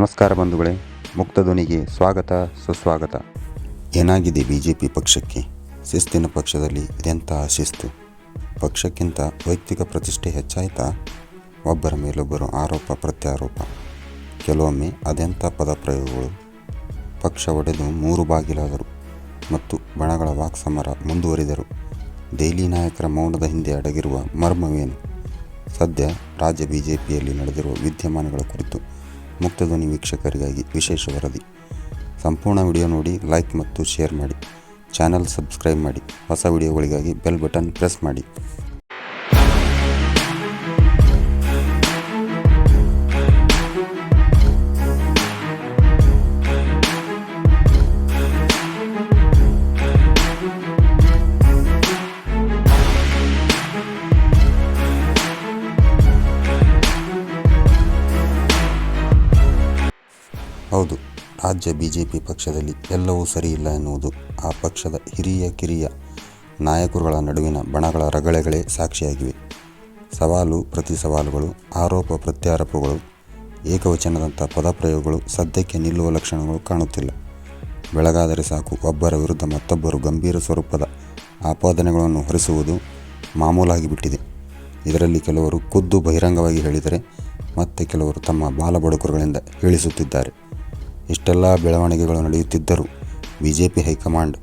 ನಮಸ್ಕಾರ ಬಂಧುಗಳೇ, ಮುಕ್ತ ಧ್ವನಿಗೆ ಸ್ವಾಗತ ಸುಸ್ವಾಗತ. ಏನಾಗಿದೆ ಬಿಜೆಪಿ ಪಕ್ಷಕ್ಕೆ? ಶಿಸ್ತಿನ ಪಕ್ಷದಲ್ಲಿ ಇದೆಂತಹ ಶಿಸ್ತು? ಪಕ್ಷಕ್ಕಿಂತ ವೈಯಕ್ತಿಕ ಪ್ರತಿಷ್ಠೆ ಹೆಚ್ಚಾಯಿತಾ? ಒಬ್ಬರ ಮೇಲೊಬ್ಬರು ಆರೋಪ ಪ್ರತ್ಯಾರೋಪ, ಕೆಲವೊಮ್ಮೆ ಅದೆಂಥ ಪದಪ್ರಯೋಗಗಳು. ಪಕ್ಷ ಒಡೆದು 3 ಬಾಗಿಲಾದರು ಮತ್ತು ಬಣಗಳ ವಾಕ್ಸಮರ ಮುಂದುವರಿದರು. ದೆಹಲಿ ನಾಯಕರ ಮೌನದ ಹಿಂದೆ ಅಡಗಿರುವ ಮರ್ಮವೇನು? ಸದ್ಯ ರಾಜ್ಯ ಬಿಜೆಪಿಯಲ್ಲಿ ನಡೆದಿರುವ ವಿದ್ಯಮಾನಗಳ ಕುರಿತು ಮುಕ್ತಧ್ವನಿ ವೀಕ್ಷಕರಿಗಾಗಿ ವಿಶೇಷ ವರದಿ. ಸಂಪೂರ್ಣ ವಿಡಿಯೋ ನೋಡಿ, ಲೈಕ್ ಮತ್ತು ಶೇರ್ ಮಾಡಿ, ಚಾನಲ್ ಸಬ್ಸ್ಕ್ರೈಬ್ ಮಾಡಿ, ಹೊಸ ವಿಡಿಯೋಗಳಿಗಾಗಿ ಬೆಲ್ ಬಟನ್ ಪ್ರೆಸ್ ಮಾಡಿ. ಹೌದು, ರಾಜ್ಯ ಬಿಜೆಪಿ ಪಕ್ಷದಲ್ಲಿ ಎಲ್ಲವೂ ಸರಿಯಿಲ್ಲ ಎನ್ನುವುದು ಆ ಪಕ್ಷದ ಹಿರಿಯ ಕಿರಿಯ ನಾಯಕರುಗಳ ನಡುವಿನ ಬಣಗಳ ರಗಳೆಗಳೇ ಸಾಕ್ಷಿಯಾಗಿವೆ. ಸವಾಲು ಪ್ರತಿ ಸವಾಲುಗಳು, ಆರೋಪ ಪ್ರತ್ಯಾರೋಪಗಳು, ಏಕವಚನದಂಥ ಪದಪ್ರಯೋಗಗಳು ಸದ್ಯಕ್ಕೆ ನಿಲ್ಲುವ ಲಕ್ಷಣಗಳು ಕಾಣುತ್ತಿಲ್ಲ. ಬೆಳಗಾದರೆ ಸಾಕು ಒಬ್ಬರ ವಿರುದ್ಧ ಮತ್ತೊಬ್ಬರು ಗಂಭೀರ ಸ್ವರೂಪದ ಆಪಾದನೆಗಳನ್ನು ಹೊರಿಸುವುದು ಮಾಮೂಲಾಗಿಬಿಟ್ಟಿದೆ. ಇದರಲ್ಲಿ ಕೆಲವರು ಖುದ್ದು ಬಹಿರಂಗವಾಗಿ ಹೇಳಿದರೆ, ಮತ್ತೆ ಕೆಲವರು ತಮ್ಮ ಬಾಲಬಡುಕರುಗಳಿಂದ ಹೇಳಿಸುತ್ತಿದ್ದಾರೆ. ಇಷ್ಟೆಲ್ಲ ಬೆಳವಣಿಗೆಗಳು ನಡೆಯುತ್ತಿದ್ದರೂ ಬಿಜೆಪಿ ಹೈಕಮಾಂಡ್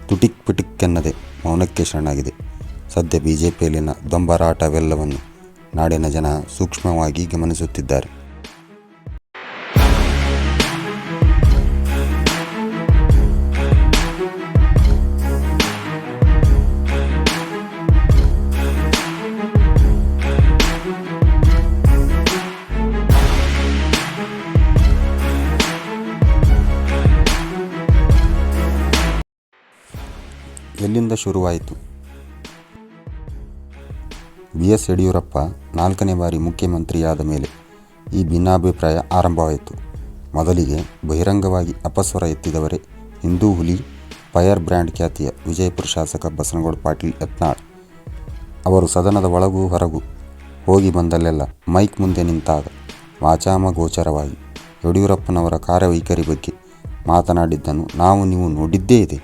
ತುಟಿಕ್ ಪಿಟಿಕ್ ಎನ್ನದೆ ಮೌನಕ್ಕೆ ಶರಣಾಗಿದೆ. ಸದ್ಯ ಬಿಜೆಪಿಯಲ್ಲಿನ ದೊಂಬರಾಟವೆಲ್ಲವನ್ನು ನಾಡಿನ ಜನ ಸೂಕ್ಷ್ಮವಾಗಿ ಗಮನಿಸುತ್ತಿದ್ದಾರೆ. ಎಲ್ಲಿಂದ ಶುರುವಾಯಿತು? BS ಯಡಿಯೂರಪ್ಪ 4ನೇ ಬಾರಿ ಮುಖ್ಯಮಂತ್ರಿಯಾದ ಮೇಲೆ ಈ ಭಿನ್ನಾಭಿಪ್ರಾಯ ಆರಂಭವಾಯಿತು. ಮೊದಲಿಗೆ ಬಹಿರಂಗವಾಗಿ ಅಪಸ್ವರ ಎತ್ತಿದವರೇ ಹಿಂದೂ ಹುಲಿ, ಫೈರ್ ಬ್ರ್ಯಾಂಡ್ ಖ್ಯಾತಿಯ ವಿಜಯಪುರ ಶಾಸಕ ಬಸನಗೌಡ ಪಾಟೀಲ್ ಯತ್ನಾಳ್. ಅವರು ಸದನದ ಒಳಗೂ ಹೊರಗೂ ಹೋಗಿ ಬಂದಲ್ಲೆಲ್ಲ ಮೈಕ್ ಮುಂದೆ ನಿಂತಾಗ ವಾಚಾಮಗೋಚರವಾಗಿ ಯಡಿಯೂರಪ್ಪನವರ ಕಾರ್ಯವೈಖರಿ ಬಗ್ಗೆ ಮಾತನಾಡಿದ್ದನ್ನು ನಾವು ನೀವು ನೋಡಿದ್ದೇ ಇದೆ.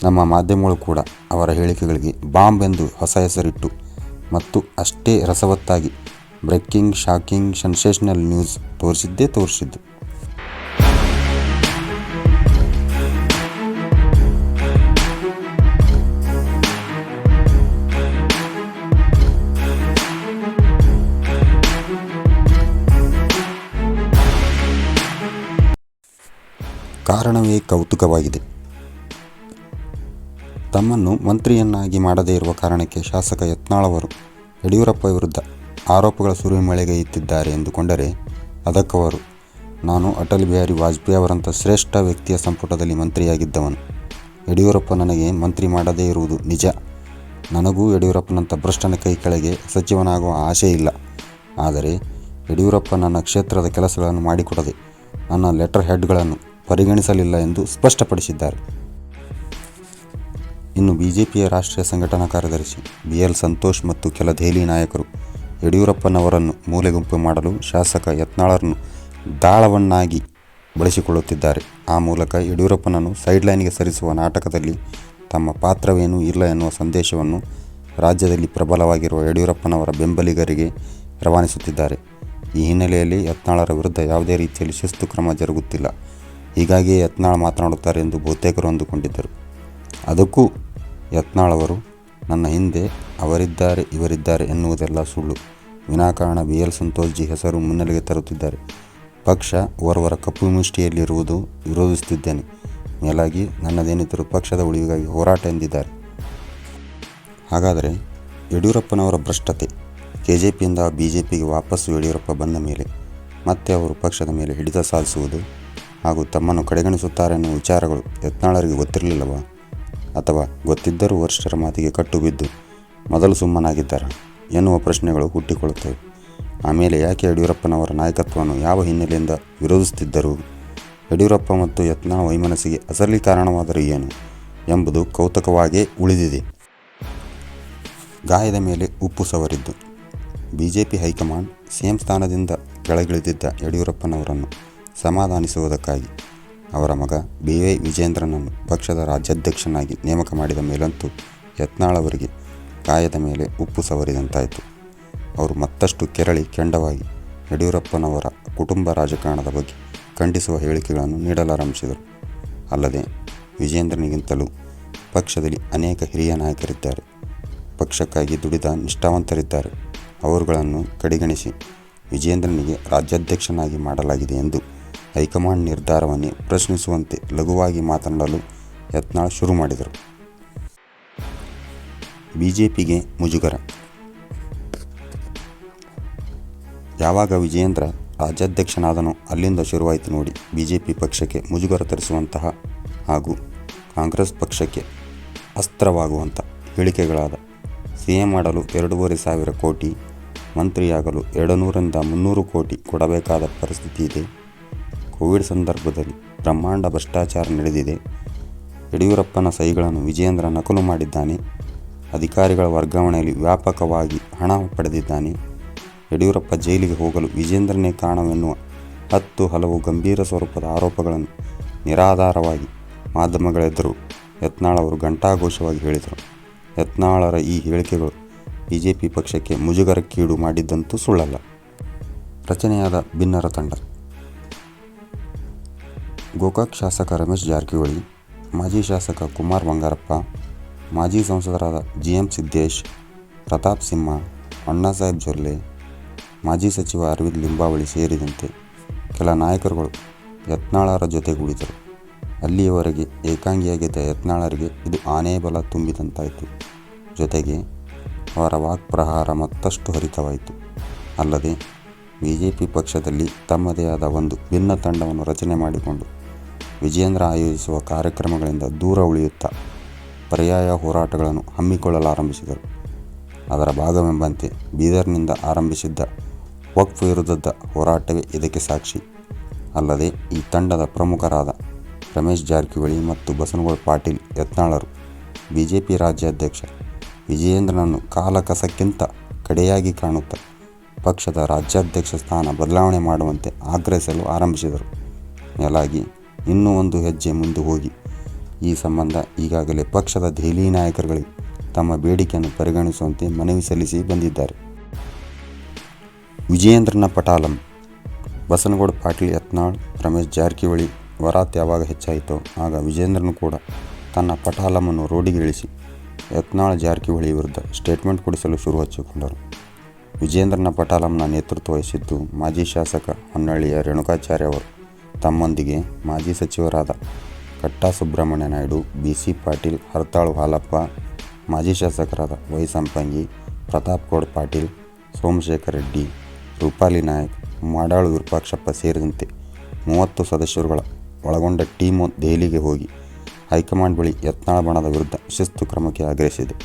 ನಮ್ಮ ಮಾಧ್ಯಮಗಳು ಕೂಡ ಅವರ ಹೇಳಿಕೆಗಳಿಗೆ ಬಾಂಬ್ ಎಂದು ಹೊಸ ಹೆಸರಿಟ್ಟು ಮತ್ತು ಅಷ್ಟೇ ರಸವತ್ತಾಗಿ ಬ್ರೇಕಿಂಗ್, ಶಾಕಿಂಗ್, ಸೆನ್ಸೇಷನಲ್ ನ್ಯೂಸ್ ತೋರಿಸಿದ್ದು. ಕಾರಣವೇ ಕೌತುಕವಾಗಿದೆ. ತಮ್ಮನ್ನು ಮಂತ್ರಿಯನ್ನಾಗಿ ಮಾಡದೇ ಇರುವ ಕಾರಣಕ್ಕೆ ಶಾಸಕ ಯತ್ನಾಳ್ ಅವರು ಯಡಿಯೂರಪ್ಪ ವಿರುದ್ಧ ಆರೋಪಗಳ ಸುರಿಮಳೆಗೈಯುತ್ತಿದ್ದಾರೆ ಎಂದುಕೊಂಡರೆ ಅದಕ್ಕವರು, ನಾನು ಅಟಲ್ ಬಿಹಾರಿ ವಾಜಪೇಯಿ ಅವರಂಥ ಶ್ರೇಷ್ಠ ವ್ಯಕ್ತಿಯ ಸಂಪುಟದಲ್ಲಿ ಮಂತ್ರಿಯಾಗಿದ್ದವನು. ಯಡಿಯೂರಪ್ಪ ನನಗೆ ಮಂತ್ರಿ ಮಾಡದೇ ಇರುವುದು ನಿಜ. ನನಗೂ ಯಡಿಯೂರಪ್ಪನಂಥ ಭ್ರಷ್ಟನ ಕೈ ಕೆಳಗೆ ಸಚಿವನಾಗುವ ಆಸೆ ಇಲ್ಲ. ಆದರೆ ಯಡಿಯೂರಪ್ಪ ನನ್ನ ಕ್ಷೇತ್ರದ ಕೆಲಸಗಳನ್ನು ಮಾಡಿಕೊಡದೆ ನನ್ನ ಲೆಟರ್ ಹೆಡ್ಗಳನ್ನು ಪರಿಗಣಿಸಲಿಲ್ಲ ಎಂದು ಸ್ಪಷ್ಟಪಡಿಸಿದ್ದಾರೆ. ಇನ್ನು ಬಿಜೆಪಿಯ ರಾಷ್ಟ್ರೀಯ ಸಂಘಟನಾ ಕಾರ್ಯದರ್ಶಿ BL ಸಂತೋಷ್ ಮತ್ತು ಕೆಲ ದೆಹಲಿ ನಾಯಕರು ಯಡಿಯೂರಪ್ಪನವರನ್ನು ಮೂಲೆಗುಂಪು ಮಾಡಲು ಶಾಸಕ ಯತ್ನಾಳರನ್ನು ದಾಳವನ್ನಾಗಿ ಬಳಸಿಕೊಳ್ಳುತ್ತಿದ್ದಾರೆ. ಆ ಮೂಲಕ ಯಡಿಯೂರಪ್ಪನನ್ನು ಸೈಡ್ಲೈನ್ಗೆ ಸರಿಸುವ ನಾಟಕದಲ್ಲಿ ತಮ್ಮ ಪಾತ್ರವೇನೂ ಇಲ್ಲ ಎನ್ನುವ ಸಂದೇಶವನ್ನು ರಾಜ್ಯದಲ್ಲಿ ಪ್ರಬಲವಾಗಿರುವ ಯಡಿಯೂರಪ್ಪನವರ ಬೆಂಬಲಿಗರಿಗೆ ರವಾನಿಸುತ್ತಿದ್ದಾರೆ. ಈ ಹಿನ್ನೆಲೆಯಲ್ಲಿ ಯತ್ನಾಳರ ವಿರುದ್ಧ ಯಾವುದೇ ರೀತಿಯಲ್ಲಿ ಶಿಸ್ತು ಕ್ರಮ ಜರುಗುತ್ತಿಲ್ಲ. ಹೀಗಾಗಿಯೇ ಯತ್ನಾಳ್ ಮಾತನಾಡುತ್ತಾರೆ ಎಂದು ಬಹುತೇಕರು ಅಂದುಕೊಂಡಿದ್ದರು. ಅದಕ್ಕೂ ಯತ್ನಾಳ್ ಅವರು ನನ್ನ ಹಿಂದೆ ಅವರಿದ್ದಾರೆ ಇವರಿದ್ದಾರೆ ಎನ್ನುವುದೆಲ್ಲ ಸುಳ್ಳು. ವಿನಾಕಾರಣ BL ಸಂತೋಷ್ ಜಿ ಹೆಸರು ಮುನ್ನೆಲೆಗೆ ತರುತ್ತಿದ್ದಾರೆ. ಪಕ್ಷ ಓರ್ವರ ಕಪ್ಪು ಮುಷ್ಟಿಯಲ್ಲಿರುವುದು ವಿರೋಧಿಸುತ್ತಿದ್ದೇನೆ. ಮೇಲಾಗಿ ನನ್ನದೇನಿದ್ದರೂ ಪಕ್ಷದ ಉಳಿವಿಗಾಗಿ ಹೋರಾಟ ಎಂದಿದ್ದಾರೆ. ಹಾಗಾದರೆ ಯಡಿಯೂರಪ್ಪನವರ ಭ್ರಷ್ಟತೆ, KJPಯಿಂದ BJPಗೆ ವಾಪಸ್ಸು ಯಡಿಯೂರಪ್ಪ ಬಂದ ಮೇಲೆ ಮತ್ತೆ ಅವರು ಪಕ್ಷದ ಮೇಲೆ ಹಿಡಿತ ಸಾಧಿಸುವುದು ಹಾಗೂ ತಮ್ಮನ್ನು ಕಡೆಗಣಿಸುತ್ತಾರೆ ಎನ್ನುವ ವಿಚಾರಗಳು ಯತ್ನಾಳರಿಗೆ ಗೊತ್ತಿರಲಿಲ್ಲವಾ? ಅಥವಾ ಗೊತ್ತಿದ್ದರೂ ವರಿಷ್ಠರ ಮಾತಿಗೆ ಕಟ್ಟು ಬಿದ್ದು ಮೊದಲು ಸುಮ್ಮನಾಗಿದ್ದಾರಾ ಎನ್ನುವ ಪ್ರಶ್ನೆಗಳು ಹುಟ್ಟಿಕೊಳ್ಳುತ್ತವೆ. ಆಮೇಲೆ ಯಾಕೆ ಯಡಿಯೂರಪ್ಪನವರ ನಾಯಕತ್ವವನ್ನು ಯಾವ ಹಿನ್ನೆಲೆಯಿಂದ ವಿರೋಧಿಸುತ್ತಿದ್ದರು? ಯಡಿಯೂರಪ್ಪ ಮತ್ತು ಯತ್ನಾಳ್ ವೈಮನಸ್ಸಿಗೆ ಅಸಲಿ ಕಾರಣವಾದರೂ ಏನು ಎಂಬುದು ಕೌತುಕವಾಗೇ ಉಳಿದಿದೆ. ಗಾಯದ ಮೇಲೆ ಉಪ್ಪು ಸವರಿದ್ದು. ಬಿಜೆಪಿ ಹೈಕಮಾಂಡ್ ಸಿಎಂ ಸ್ಥಾನದಿಂದ ಕೆಳಗಿಳಿದಿದ್ದ ಯಡಿಯೂರಪ್ಪನವರನ್ನು ಸಮಾಧಾನಿಸುವುದಕ್ಕಾಗಿ. ಅವರ ಮಗ BY ವಿಜೇಂದ್ರನನ್ನು ಪಕ್ಷದ ರಾಜ್ಯಾಧ್ಯಕ್ಷನಾಗಿ ನೇಮಕ ಮಾಡಿದ ಮೇಲಂತೂ ಯತ್ನಾಳ್ ಅವರಿಗೆ ಗಾಯದ ಮೇಲೆ ಉಪ್ಪು ಸವರಿದಂತಾಯಿತು. ಅವರು ಮತ್ತಷ್ಟು ಕೆರಳಿ ಕೆಂಡವಾಗಿ ಯಡಿಯೂರಪ್ಪನವರ ಕುಟುಂಬ ರಾಜಕಾರಣದ ಬಗ್ಗೆ ಖಂಡಿಸುವ ಹೇಳಿಕೆಗಳನ್ನು ನೀಡಲಾರಂಭಿಸಿದರು. ಅಲ್ಲದೆ ವಿಜೇಂದ್ರನಿಗಿಂತಲೂ ಪಕ್ಷದಲ್ಲಿ ಅನೇಕ ಹಿರಿಯ ನಾಯಕರಿದ್ದಾರೆ, ಪಕ್ಷಕ್ಕಾಗಿ ದುಡಿದ ನಿಷ್ಠಾವಂತರಿದ್ದಾರೆ, ಅವರುಗಳನ್ನು ಕಡೆಗಣಿಸಿ ವಿಜೇಂದ್ರನಿಗೆ ರಾಜ್ಯಾಧ್ಯಕ್ಷನಾಗಿ ಮಾಡಲಾಗಿದೆ ಎಂದು ಹೈಕಮಾಂಡ್ ನಿರ್ಧಾರವನ್ನೇ ಪ್ರಶ್ನಿಸುವಂತೆ ಲಘುವಾಗಿ ಮಾತನಾಡಲು ಯತ್ನಾಳ್ ಶುರು ಮಾಡಿದರು. ಬಿಜೆಪಿಗೆ ಮುಜುಗರ. ಯಾವಾಗ ವಿಜೇಂದ್ರ ರಾಜ್ಯಾಧ್ಯಕ್ಷನಾದನೋ ಅಲ್ಲಿಂದ ಶುರುವಾಯಿತು ನೋಡಿ ಬಿಜೆಪಿ ಪಕ್ಷಕ್ಕೆ ಮುಜುಗರ ತರಿಸುವಂತಹ ಹಾಗೂ ಕಾಂಗ್ರೆಸ್ ಪಕ್ಷಕ್ಕೆ ಅಸ್ತ್ರವಾಗುವಂಥ ಹೇಳಿಕೆಗಳಾದ CM ಮಾಡಲು 2,500 ಕೋಟಿ, ಮಂತ್ರಿಯಾಗಲು 200ರಿಂದ 300 ಕೋಟಿ ಕೊಡಬೇಕಾದ ಪರಿಸ್ಥಿತಿ ಇದೆ, ಕೋವಿಡ್ ಸಂದರ್ಭದಲ್ಲಿ ಬ್ರಹ್ಮಾಂಡ ಭ್ರಷ್ಟಾಚಾರ ನಡೆದಿದೆ, ಯಡಿಯೂರಪ್ಪನ ಸಹಿಗಳನ್ನು ವಿಜೇಂದ್ರ ನಕಲು ಮಾಡಿದ್ದಾನೆ, ಅಧಿಕಾರಿಗಳ ವರ್ಗಾವಣೆಯಲ್ಲಿ ವ್ಯಾಪಕವಾಗಿ ಹಣ ಪಡೆದಿದ್ದಾನೆ, ಯಡಿಯೂರಪ್ಪ ಜೈಲಿಗೆ ಹೋಗಲು ವಿಜೇಂದ್ರನೇ ಕಾರಣವೆನ್ನುವ 10 ಹಲವು ಗಂಭೀರ ಸ್ವರೂಪದ ಆರೋಪಗಳನ್ನು ನಿರಾಧಾರವಾಗಿ ಮಾಧ್ಯಮಗಳೆದುರು ಯತ್ನಾಳ್ ಅವರು ಘಂಟಾಘೋಷವಾಗಿ ಹೇಳಿದರು. ಯತ್ನಾಳರ ಈ ಹೇಳಿಕೆಗಳು ಬಿಜೆಪಿ ಪಕ್ಷಕ್ಕೆ ಮುಜುಗರಕ್ಕೀಡು ಮಾಡಿದ್ದಂತೂ ಸುಳ್ಳಲ್ಲ. ರಚನೆಯಾದ ಭಿನ್ನರ ತಂಡ. ಗೋಕಾಕ್ ಶಾಸಕ ರಮೇಶ್ ಜಾರಕಿಹೊಳಿ, ಮಾಜಿ ಶಾಸಕ ಕುಮಾರ್ ಬಂಗಾರಪ್ಪ, ಮಾಜಿ ಸಂಸದರಾದ GM ಸಿದ್ದೇಶ್, ಪ್ರತಾಪ್ ಸಿಂಹ, ಅಣ್ಣಾಸಾಹೇಬ್ ಜೊಲ್ಲೆ, ಮಾಜಿ ಸಚಿವ ಅರವಿಂದ್ ಲಿಂಬಾವಳಿ ಸೇರಿದಂತೆ ಕೆಲ ನಾಯಕರುಗಳು ಯತ್ನಾಳರ ಜೊತೆಗೂಡಿದರು. ಅಲ್ಲಿಯವರೆಗೆ ಏಕಾಂಗಿಯಾಗಿದ್ದ ಯತ್ನಾಳರಿಗೆ ಇದು ಆನೆ ಬಲ ತುಂಬಿದಂತಾಯಿತು. ಜೊತೆಗೆ ಅವರ ವಾಕ್ಪ್ರಹಾರ ಮತ್ತಷ್ಟು ಹರಿತವಾಯಿತು. ಅಲ್ಲದೆ ಬಿಜೆಪಿ ಪಕ್ಷದಲ್ಲಿ ತಮ್ಮದೇ ಆದ ಒಂದು ಭಿನ್ನ ತಂಡವನ್ನು ರಚನೆ ಮಾಡಿಕೊಂಡು ವಿಜೇಂದ್ರ ಆಯೋಜಿಸುವ ಕಾರ್ಯಕ್ರಮಗಳಿಂದ ದೂರ ಉಳಿಯುತ್ತಾ ಪರ್ಯಾಯ ಹೋರಾಟಗಳನ್ನು ಹಮ್ಮಿಕೊಳ್ಳಲಾರಂಭಿಸಿದರು. ಅದರ ಭಾಗವೆಂಬಂತೆ ಬೀದರ್ನಿಂದ ಆರಂಭಿಸಿದ್ದ ವಕ್ಫ್ ವಿರುದ್ಧದ ಹೋರಾಟವೇ ಇದಕ್ಕೆ ಸಾಕ್ಷಿ. ಅಲ್ಲದೆ ಈ ತಂಡದ ಪ್ರಮುಖರಾದ ರಮೇಶ್ ಜಾರಕಿಹೊಳಿ ಮತ್ತು ಬಸನಗೌಡ ಪಾಟೀಲ್ ಯತ್ನಾಳರು ಬಿಜೆಪಿ ರಾಜ್ಯಾಧ್ಯಕ್ಷ ವಿಜಯೇಂದ್ರನನ್ನು ಕಾಲಕಸಕ್ಕಿಂತ ಕಡೆಯಾಗಿ ಕಾಣುತ್ತಾ ಪಕ್ಷದ ರಾಜ್ಯಾಧ್ಯಕ್ಷ ಸ್ಥಾನ ಬದಲಾವಣೆ ಮಾಡುವಂತೆ ಆಗ್ರಹಿಸಲು ಆರಂಭಿಸಿದರು. ಮೇಲಾಗಿ ಇನ್ನೂ ಒಂದು ಹೆಜ್ಜೆ ಮುಂದೆ ಹೋಗಿ ಈ ಸಂಬಂಧ ಈಗಾಗಲೇ ಪಕ್ಷದ ದೆಹಲಿ ನಾಯಕರುಗಳಿಗೆ ತಮ್ಮ ಬೇಡಿಕೆಯನ್ನು ಪರಿಗಣಿಸುವಂತೆ ಮನವಿ ಸಲ್ಲಿಸಿ ಬಂದಿದ್ದಾರೆ. ವಿಜಯೇಂದ್ರನ ಪಟಾಲಂ. ಬಸನಗೌಡ ಪಾಟೀಲ್ ಯತ್ನಾಳ್ ರಮೇಶ್ ಜಾರಕಿಹೊಳಿ ವರಾತ್ ಯಾವಾಗ ಹೆಚ್ಚಾಯಿತೋ ಆಗ ವಿಜೇಂದ್ರನು ಕೂಡ ತನ್ನ ಪಟಾಲಮನ್ನು ರೋಡಿಗೆ ಇಳಿಸಿ ಯತ್ನಾಳ್ ಜಾರಕಿಹೊಳಿ ವಿರುದ್ಧ ಸ್ಟೇಟ್ಮೆಂಟ್ ಕೊಡಿಸಲು ಶುರು ಹಚ್ಚಿಕೊಂಡರು. ವಿಜೇಂದ್ರನ ಪಟಾಲಂನ ನೇತೃತ್ವ ವಹಿಸಿದ್ದು ಮಾಜಿ ಶಾಸಕ ಹೊನ್ನಳ್ಳಿಯ ರೇಣುಕಾಚಾರ್ಯ ಅವರು. ತಮ್ಮೊಂದಿಗೆ ಮಾಜಿ ಸಚಿವರಾದ ಕಟ್ಟಾ ಸುಬ್ರಹ್ಮಣ್ಯ ನಾಯ್ಡು, BC ಪಾಟೀಲ್, ಹರತಾಳು ಹಾಲಪ್ಪ, ಮಾಜಿ ಶಾಸಕರಾದ ವೈ ಸಂಪಂಗಿ, ಪ್ರತಾಪ್ ಗೌಡ ಪಾಟೀಲ್, ಸೋಮಶೇಖರ್ ರೆಡ್ಡಿ, ರೂಪಾಲಿ ನಾಯಕ್, ಮಾಡಾಳು ವಿರೂಪಾಕ್ಷಪ್ಪ ಸೇರಿದಂತೆ 30 ಸದಸ್ಯರುಗಳ ಒಳಗೊಂಡ ಟೀಮು ದೆಹಲಿಗೆ ಹೋಗಿ ಹೈಕಮಾಂಡ್ ಬಳಿ ಯತ್ನಾಳ್ ಬಣದ ವಿರುದ್ಧ ಶಿಸ್ತು ಕ್ರಮಕ್ಕೆ ಆಗ್ರಹಿಸಿದೆ.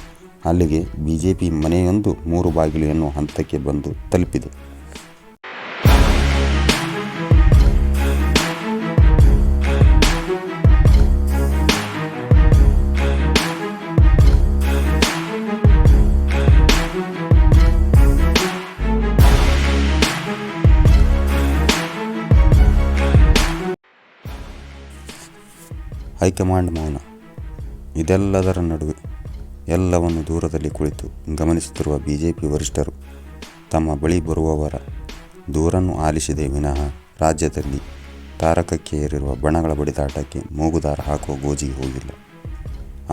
ಅಲ್ಲಿಗೆ ಬಿಜೆಪಿ ಮನೆಯೊಂದು 3 ಬಾಗಿಲು ಎನ್ನುವ ಹಂತಕ್ಕೆ ಬಂದು ತಲುಪಿದೆ. ಹೈಕಮಾಂಡ್ ಮೌನ. ಇದೆಲ್ಲದರ ನಡುವೆ ಎಲ್ಲವನ್ನು ದೂರದಲ್ಲಿ ಕುಳಿತು ಗಮನಿಸುತ್ತಿರುವ ಬಿಜೆಪಿ ವರಿಷ್ಠರು ತಮ್ಮ ಬಳಿ ಬರುವವರ ದೂರನ್ನು ಆಲಿಸಿದೆ ವಿನಃ ರಾಜ್ಯದಲ್ಲಿ ತಾರಕಕ್ಕೆ ಏರಿರುವ ಬಣಗಳ ಬಡಿದಾಟಕ್ಕೆ ಮೂಗುದಾರ ಹಾಕುವ ಗೋಜಿಗೆ ಹೋಗಿಲ್ಲ.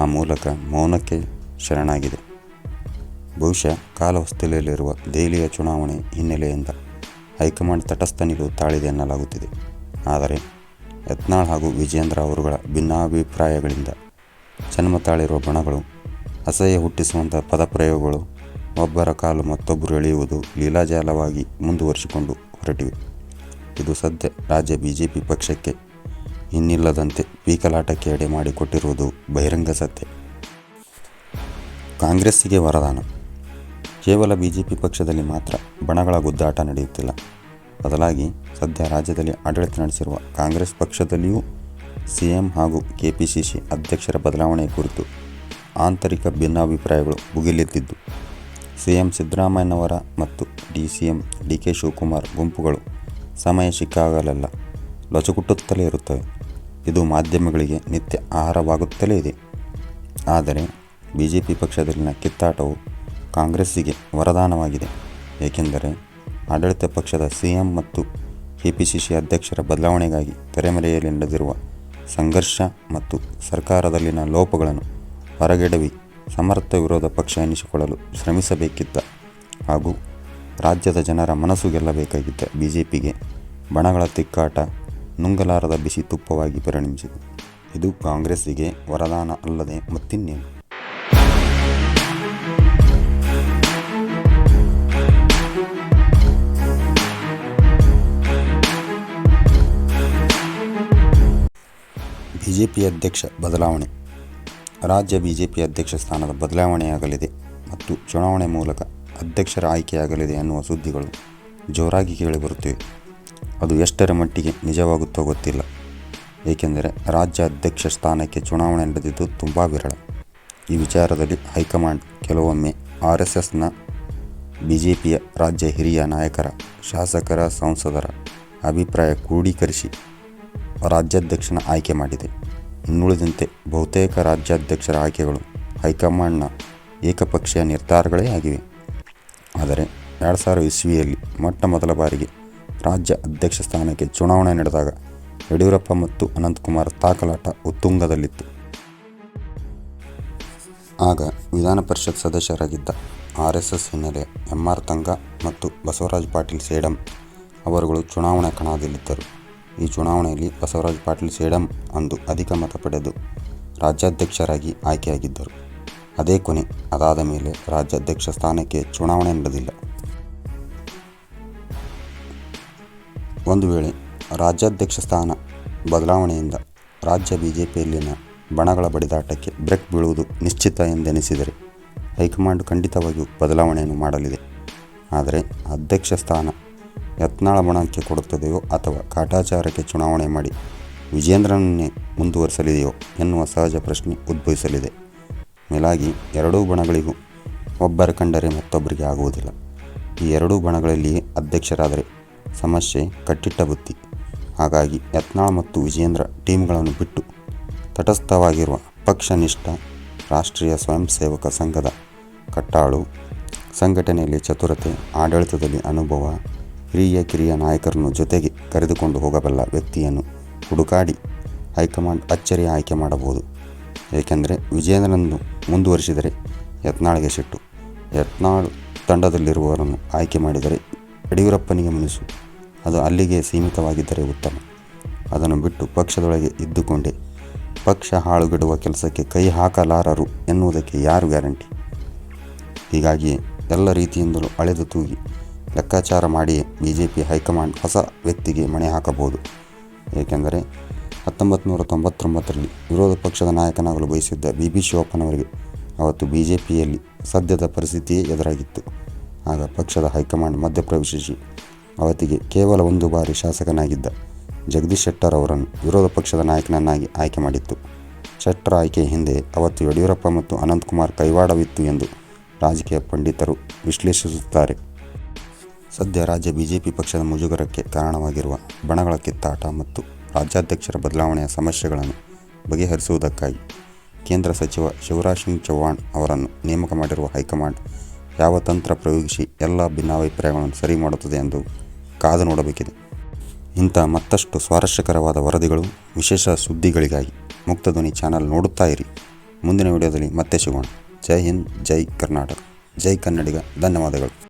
ಆ ಮೂಲಕ ಮೌನಕ್ಕೆ ಶರಣಾಗಿದೆ. ಬಹುಶಃ ಕಾಲಹೊಸ್ತಿಲಲ್ಲಿರುವ ದೆಹಲಿಯ ಚುನಾವಣೆ ಹಿನ್ನೆಲೆಯಿಂದ ಹೈಕಮಾಂಡ್ ತಟಸ್ಥ ನಿಲುವು ತಾಳಿದೆ ಎನ್ನಲಾಗುತ್ತಿದೆ. ಆದರೆ ಯತ್ನಾಳ್ ಹಾಗೂ ವಿಜೇಂದ್ರ ಅವರುಗಳ ಭಿನ್ನಾಭಿಪ್ರಾಯಗಳಿಂದ ಜನ್ಮ ತಾಳಿರುವ ಬಣಗಳು, ಅಸಹ್ಯ ಹುಟ್ಟಿಸುವಂಥ ಪದಪ್ರಯೋಗಗಳು, ಒಬ್ಬರ ಕಾಲು ಮತ್ತೊಬ್ಬರು ಎಳೆಯುವುದು ಲೀಲಾಜಾಲವಾಗಿ ಮುಂದುವರಿಸಿಕೊಂಡು ಹೊರಟಿವೆ. ಇದು ಸದ್ಯ ರಾಜ್ಯ ಬಿಜೆಪಿ ಪಕ್ಷಕ್ಕೆ ಇನ್ನಿಲ್ಲದಂತೆ ಪೀಕಲಾಟಕ್ಕೆ ಎಡೆ ಮಾಡಿಕೊಟ್ಟಿರುವುದು ಬಹಿರಂಗ ಸತ್ಯ. ಕಾಂಗ್ರೆಸ್ಸಿಗೆ ವರದಾನ. ಕೇವಲ ಬಿಜೆಪಿ ಪಕ್ಷದಲ್ಲಿ ಮಾತ್ರ ಬಣಗಳ ಗುದ್ದಾಟ ನಡೆಯುತ್ತಿಲ್ಲ. ಬದಲಾಗಿ ಸದ್ಯ ರಾಜ್ಯದಲ್ಲಿ ಆಡಳಿತ ನಡೆಸಿರುವ ಕಾಂಗ್ರೆಸ್ ಪಕ್ಷದಲ್ಲಿಯೂ CM ಹಾಗೂ KPCC ಅಧ್ಯಕ್ಷರ ಬದಲಾವಣೆ ಕುರಿತು ಆಂತರಿಕ ಭಿನ್ನಾಭಿಪ್ರಾಯಗಳು ಭುಗಿಲೆದ್ದಿದ್ದು, CM ಸಿದ್ದರಾಮಯ್ಯನವರ ಮತ್ತು DCM DK ಶಿವಕುಮಾರ್ ಗುಂಪುಗಳು ಸಮಯ ಸಿಕ್ಕಾಗಲೆಲ್ಲ ಲೊಚಗುಟ್ಟುತ್ತಲೇ ಇರುತ್ತವೆ. ಇದು ಮಾಧ್ಯಮಗಳಿಗೆ ನಿತ್ಯ ಆಹಾರವಾಗುತ್ತಲೇ ಇದೆ. ಆದರೆ BJP ಪಕ್ಷದಲ್ಲಿನ ಕಿತ್ತಾಟವು ಕಾಂಗ್ರೆಸ್ಸಿಗೆ ವರದಾನವಾಗಿದೆ. ಏಕೆಂದರೆ ಆಡಳಿತ ಪಕ್ಷದ CM ಮತ್ತು KPCC ಅಧ್ಯಕ್ಷರ ಬದಲಾವಣೆಗಾಗಿ ತೆರೆಮರೆಯಲ್ಲಿ ನಡೆದಿರುವ ಸಂಘರ್ಷ ಮತ್ತು ಸರ್ಕಾರದಲ್ಲಿನ ಲೋಪಗಳನ್ನು ಹೊರಗೆಡವಿ ಸಮರ್ಥ ವಿರೋಧ ಪಕ್ಷ ಎನಿಸಿಕೊಳ್ಳಲು ಶ್ರಮಿಸಬೇಕಿದ್ದ ಹಾಗೂ ರಾಜ್ಯದ ಜನರ ಮನಸ್ಸು ಗೆಲ್ಲಬೇಕಾಗಿದ್ದ BJPಗೆ ಬಣಗಳ ತಿಕ್ಕಾಟ ನುಂಗಲಾರದ ಬಿಸಿ ತುಪ್ಪವಾಗಿ ಪರಿಣಮಿಸಿದೆ. ಇದು ಕಾಂಗ್ರೆಸ್ಸಿಗೆ ವರದಾನ ಅಲ್ಲದೆ ಮತ್ತಿನ್ನೇನು. BJP ಅಧ್ಯಕ್ಷ ಬದಲಾವಣೆ. ರಾಜ್ಯ BJP ಅಧ್ಯಕ್ಷ ಸ್ಥಾನದ ಬದಲಾವಣೆಯಾಗಲಿದೆ ಮತ್ತು ಚುನಾವಣೆ ಮೂಲಕ ಅಧ್ಯಕ್ಷರ ಆಯ್ಕೆಯಾಗಲಿದೆ ಎನ್ನುವ ಸುದ್ದಿಗಳು ಜೋರಾಗಿ ಕೇಳಿಬರುತ್ತಿವೆ. ಅದು ಎಷ್ಟರ ಮಟ್ಟಿಗೆ ನಿಜವಾಗುತ್ತೋ ಗೊತ್ತಿಲ್ಲ. ಏಕೆಂದರೆ ರಾಜ್ಯ ಅಧ್ಯಕ್ಷ ಸ್ಥಾನಕ್ಕೆ ಚುನಾವಣೆ ನಡೆದಿದ್ದು ತುಂಬ ವಿರಳ. ಈ ವಿಚಾರದಲ್ಲಿ ಹೈಕಮಾಂಡ್ ಕೆಲವೊಮ್ಮೆ RSSನ BJPಯ ರಾಜ್ಯ ಹಿರಿಯ ನಾಯಕರ, ಶಾಸಕರ, ಸಂಸದರ ಅಭಿಪ್ರಾಯ ಕ್ರೋಢೀಕರಿಸಿ ರಾಜ್ಯಾಧ್ಯಕ್ಷನ ಆಯ್ಕೆ ಮಾಡಿದೆ. ಇನ್ನುಳಿದಂತೆ ಬಹುತೇಕ ರಾಜ್ಯಾಧ್ಯಕ್ಷರ ಆಯ್ಕೆಗಳು ಹೈಕಮಾಂಡ್ನ ಏಕಪಕ್ಷೀಯ ನಿರ್ಧಾರಗಳೇ ಆಗಿವೆ. ಆದರೆ 2000 ಇಸ್ವಿಯಲ್ಲಿ ಮೊಟ್ಟ ಮೊದಲ ಬಾರಿಗೆ ರಾಜ್ಯ ಅಧ್ಯಕ್ಷ ಸ್ಥಾನಕ್ಕೆ ಚುನಾವಣೆ ನಡೆದಾಗ ಯಡಿಯೂರಪ್ಪ ಮತ್ತು ಅನಂತಕುಮಾರ್ ತಾಕಲಾಟ ಉತ್ತುಂಗದಲ್ಲಿತ್ತು. ಆಗ ವಿಧಾನ ಪರಿಷತ್ ಸದಸ್ಯರಾಗಿದ್ದ RSS ಹಿನ್ನೆಲೆ MR ತಂಗಾ ಮತ್ತು ಬಸವರಾಜ ಪಾಟೀಲ್ ಸೇಡಂ ಅವರುಗಳು ಚುನಾವಣಾ ಕಣದಲ್ಲಿದ್ದರು. ಈ ಚುನಾವಣೆಯಲ್ಲಿ ಬಸವರಾಜ ಪಾಟೀಲ್ ಸೇಡಂ ಅಂದು ಅಧಿಕ ಮತ ಪಡೆದು ರಾಜ್ಯಾಧ್ಯಕ್ಷರಾಗಿ ಆಯ್ಕೆಯಾಗಿದ್ದರು. ಅದೇ ಕೊನೆ. ಅದಾದ ಮೇಲೆ ರಾಜ್ಯಾಧ್ಯಕ್ಷ ಸ್ಥಾನಕ್ಕೆ ಚುನಾವಣೆ ನಡೆದಿಲ್ಲ. ಒಂದು ವೇಳೆ ರಾಜ್ಯಾಧ್ಯಕ್ಷ ಸ್ಥಾನ ಬದಲಾವಣೆಯಿಂದ ರಾಜ್ಯ BJPಯಲ್ಲಿನ ಬಣಗಳ ಬಡಿದಾಟಕ್ಕೆ ಬ್ರೇಕ್ ಬೀಳುವುದು ನಿಶ್ಚಿತ ಎಂದೆನಿಸಿದರೆ ಹೈಕಮಾಂಡ್ ಖಂಡಿತವಾಗಿಯೂ ಬದಲಾವಣೆಯನ್ನು ಮಾಡಲಿದೆ. ಆದರೆ ಅಧ್ಯಕ್ಷ ಸ್ಥಾನ ಯತ್ನಾಳ ಬಣಕ್ಕೆ ಕೊಡುತ್ತದೆಯೋ ಅಥವಾ ಕಾಟಾಚಾರಕ್ಕೆ ಚುನಾವಣೆ ಮಾಡಿ ವಿಜೇಂದ್ರನನ್ನೇ ಮುಂದುವರಿಸಲಿದೆಯೋ ಎನ್ನುವ ಸಹಜ ಪ್ರಶ್ನೆ ಉದ್ಭವಿಸಲಿದೆ. ಮೇಲಾಗಿ ಎರಡೂ ಬಣಗಳಿಗೂ ಒಬ್ಬರ ಕಂಡರೆ ಮತ್ತೊಬ್ಬರಿಗೆ ಆಗುವುದಿಲ್ಲ. ಈ ಎರಡೂ ಬಣಗಳಲ್ಲಿಯೇ ಅಧ್ಯಕ್ಷರಾದರೆ ಸಮಸ್ಯೆ ಕಟ್ಟಿಟ್ಟ ಬುತ್ತಿ. ಹಾಗಾಗಿ ಯತ್ನಾಳ ಮತ್ತು ವಿಜೇಂದ್ರ ಟೀಮ್ಗಳನ್ನು ಬಿಟ್ಟು ತಟಸ್ಥವಾಗಿರುವ ಪಕ್ಷನಿಷ್ಠ ರಾಷ್ಟ್ರೀಯ ಸ್ವಯಂ ಸೇವಕ ಸಂಘದ ಕಟ್ಟಾಳು, ಸಂಘಟನೆಯಲ್ಲಿ ಚತುರತೆ, ಆಡಳಿತದಲ್ಲಿ ಅನುಭವ, ಹಿರಿಯ ಕಿರಿಯ ನಾಯಕರನ್ನು ಜೊತೆಗೆ ಕರೆದುಕೊಂಡು ಹೋಗಬಲ್ಲ ವ್ಯಕ್ತಿಯನ್ನು ಹುಡುಕಾಡಿ ಹೈಕಮಾಂಡ್ ಅಚ್ಚರಿಯ ಆಯ್ಕೆ ಮಾಡಬಹುದು. ಏಕೆಂದರೆ ವಿಜೇಂದ್ರನನ್ನು ಮುಂದುವರಿಸಿದರೆ ಯತ್ನಾಳ್ಗೆ ಸಿಟ್ಟು. ಯತ್ನಾಳ್ ತಂಡದಲ್ಲಿರುವವರನ್ನು ಆಯ್ಕೆ ಮಾಡಿದರೆ ಯಡಿಯೂರಪ್ಪನಿಗೆ ಮುನಿಸು. ಅದು ಅಲ್ಲಿಗೆ ಸೀಮಿತವಾಗಿದ್ದರೆ ಉತ್ತಮ. ಅದನ್ನು ಬಿಟ್ಟು ಪಕ್ಷದೊಳಗೆ ಇದ್ದುಕೊಂಡೇ ಪಕ್ಷ ಹಾಳುಗೆಡುವ ಕೆಲಸಕ್ಕೆ ಕೈ ಹಾಕಲಾರರು ಎನ್ನುವುದಕ್ಕೆ ಯಾರು ಗ್ಯಾರಂಟಿ? ಹೀಗಾಗಿಯೇ ಎಲ್ಲ ರೀತಿಯಿಂದಲೂ ಅಳೆದು ತೂಗಿ ಲೆಕ್ಕಾಚಾರ ಮಾಡಿಯೇ BJP ಹೈಕಮಾಂಡ್ ಹೊಸ ವ್ಯಕ್ತಿಗೆ ಮಣೆ ಹಾಕಬಹುದು. ಏಕೆಂದರೆ 1999ರಲ್ಲಿ ವಿರೋಧ ಪಕ್ಷದ ನಾಯಕನಾಗಲು ಬಯಸಿದ್ದ BB ಶಿವಪ್ಪನವರಿಗೆ ಅವತ್ತು BJPಯಲ್ಲಿ ಸದ್ಯದ ಪರಿಸ್ಥಿತಿಯೇ ಎದುರಾಗಿತ್ತು. ಆಗ ಪಕ್ಷದ ಹೈಕಮಾಂಡ್ ಮಧ್ಯಪ್ರವೇಶಿಸಿ ಅವತ್ತಿಗೆ ಕೇವಲ ಒಂದು ಬಾರಿ ಶಾಸಕನಾಗಿದ್ದ ಜಗದೀಶ್ ಶೆಟ್ಟರ್ ಅವರನ್ನು ವಿರೋಧ ಪಕ್ಷದ ನಾಯಕನನ್ನಾಗಿ ಆಯ್ಕೆ ಮಾಡಿತ್ತು. ಶೆಟ್ಟರ್ ಆಯ್ಕೆಯ ಹಿಂದೆ ಅವತ್ತು ಯಡಿಯೂರಪ್ಪ ಮತ್ತು ಅನಂತಕುಮಾರ್ ಕೈವಾಡವಿತ್ತು ಎಂದು ರಾಜಕೀಯ ಪಂಡಿತರು ವಿಶ್ಲೇಷಿಸುತ್ತಾರೆ. ಸದ್ಯ ರಾಜ್ಯ BJP ಪಕ್ಷದ ಮುಜುಗರಕ್ಕೆ ಕಾರಣವಾಗಿರುವ ಬಣಗಳ ಕಿತ್ತಾಟ ಮತ್ತು ರಾಜ್ಯಾಧ್ಯಕ್ಷರ ಬದಲಾವಣೆಯ ಸಮಸ್ಯೆಗಳನ್ನು ಬಗೆಹರಿಸುವುದಕ್ಕಾಗಿ ಕೇಂದ್ರ ಸಚಿವ ಶಿವರಾಜ್ ಸಿಂಗ್ ಚೌಹಾಣ್ ಅವರನ್ನು ನೇಮಕ ಮಾಡಿರುವ ಹೈಕಮಾಂಡ್ ಯಾವ ತಂತ್ರ ಪ್ರಯೋಗಿಸಿ ಎಲ್ಲ ಭಿನ್ನಾಭಿಪ್ರಾಯಗಳನ್ನು ಸರಿ ಮಾಡುತ್ತದೆ ಎಂದು ಕಾದು ನೋಡಬೇಕಿದೆ. ಇಂಥ ಮತ್ತಷ್ಟು ಸ್ವಾರಸ್ಯಕರವಾದ ವರದಿಗಳು, ವಿಶೇಷ ಸುದ್ದಿಗಳಿಗಾಗಿ ಮುಕ್ತಧ್ವನಿ ಚಾನಲ್ ನೋಡುತ್ತಾ ಇರಿ. ಮುಂದಿನ ವಿಡಿಯೋದಲ್ಲಿ ಮತ್ತೆ ಸಿಗೋಣ. ಜೈ ಹಿಂದ್, ಜೈ ಕರ್ನಾಟಕ, ಜೈ ಕನ್ನಡಿಗ. ಧನ್ಯವಾದಗಳು.